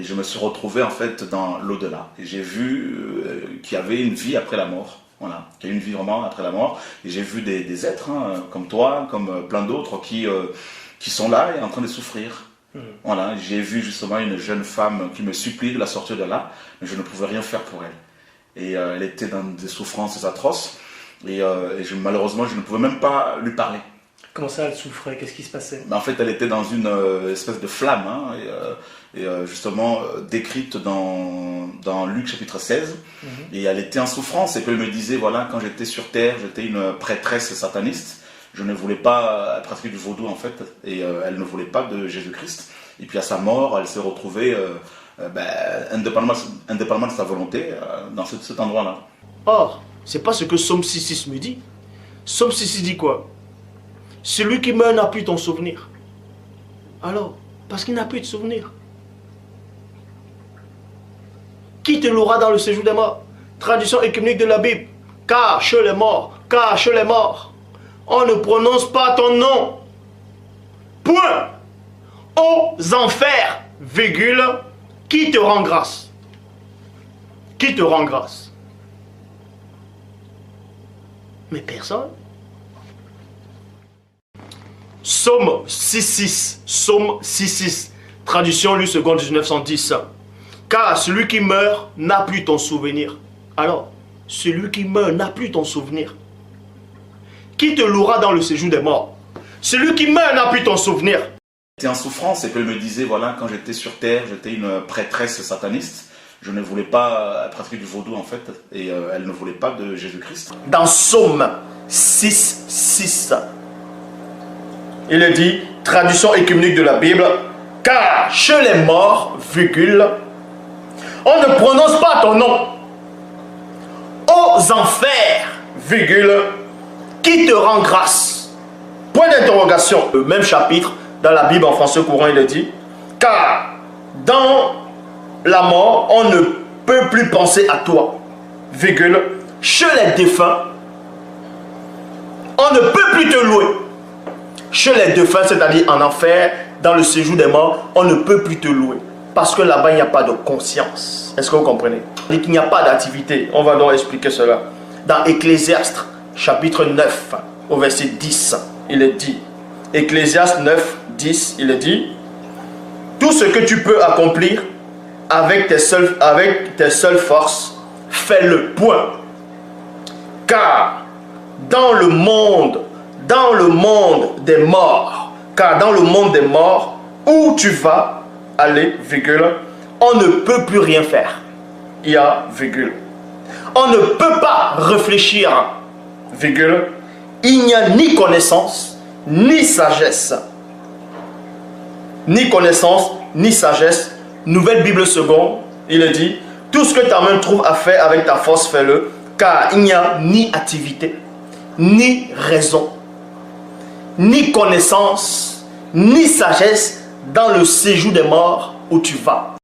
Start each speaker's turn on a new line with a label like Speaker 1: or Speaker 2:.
Speaker 1: je me suis retrouvé en fait dans l'au-delà. Et j'ai vu qu'il y avait une vie après la mort. Voilà, qu'il y a une vie vraiment après la mort. Et j'ai vu des êtres comme toi, comme plein d'autres qui sont là et en train de souffrir. Voilà, j'ai vu justement une jeune femme qui me supplie de la sortir de là, mais je ne pouvais rien faire pour elle. Et elle était dans des souffrances atroces. Et malheureusement, je ne pouvais même pas lui parler.
Speaker 2: Comment ça, elle souffrait? Qu'est-ce qui se passait?
Speaker 1: En fait, elle était dans une espèce de flamme, justement décrite dans Luc chapitre 16. Et elle était en souffrance. Et puis elle me disait, voilà, quand j'étais sur terre, j'étais une prêtresse sataniste. Je ne voulais pas pratiquer du vaudou, en fait. Et elle ne voulait pas de Jésus-Christ. Et puis à sa mort, elle s'est retrouvée, indépendamment de sa volonté, dans cet endroit-là.
Speaker 2: Or, c'est pas ce que Psaume 6.6 me dit. Psaume 6.6 dit quoi? Celui qui meurt n'a plus ton souvenir. Alors, parce qu'il n'a plus de souvenir. Qui te louera dans le séjour des morts? Traduction écuménique de la Bible. Cache les morts, cache les morts. On ne prononce pas ton nom. Point. Aux enfers, virgule, qui te rend grâce? Qui te rend grâce? Mais personne. Psaume 6.6, Psaume 6.6, traduction Louis II 1910. Car celui qui meurt n'a plus ton souvenir. Alors, celui qui meurt n'a plus ton souvenir. Qui te louera dans le séjour des morts? Celui qui meurt n'a plus ton souvenir.
Speaker 1: J'étais en souffrance et puis elle me disait, voilà, quand j'étais sur terre, j'étais une prêtresse sataniste. Je ne voulais pas pratiquer du vaudou, en fait, et elle ne voulait pas de Jésus-Christ.
Speaker 2: Dans Psaume 6.6, il est dit, traduction écuménique de la Bible, car chez les morts, virgule, on ne prononce pas ton nom. Aux enfers, virgule, qui te rend grâce? Point d'interrogation. Le même chapitre, dans la Bible en français courant, il est dit, car dans la mort, on ne peut plus penser à toi, virgule, chez les défunts, on ne peut plus te louer. Chez les défunts, c'est-à-dire en enfer, dans le séjour des morts, on ne peut plus te louer. Parce que là-bas, il n'y a pas de conscience. Est-ce que vous comprenez? Il n'y a pas d'activité. On va donc expliquer cela. Dans Ecclésiaste, chapitre 9, au verset 10, il est dit, Ecclésiaste 9, 10, il est dit, tout ce que tu peux accomplir avec tes seules forces, fais-le, point. Car dans le monde des morts, car dans le monde des morts, où tu vas aller, virgule, on ne peut plus rien faire. Il y a, virgule. On ne peut pas réfléchir, virgule. Il n'y a ni connaissance, ni sagesse. Ni connaissance, ni sagesse. Nouvelle Bible seconde, il est dit, tout ce que ta main trouve à faire avec ta force, fais-le, car il n'y a ni activité, ni raison, ni connaissance, ni sagesse dans le séjour des morts où tu vas.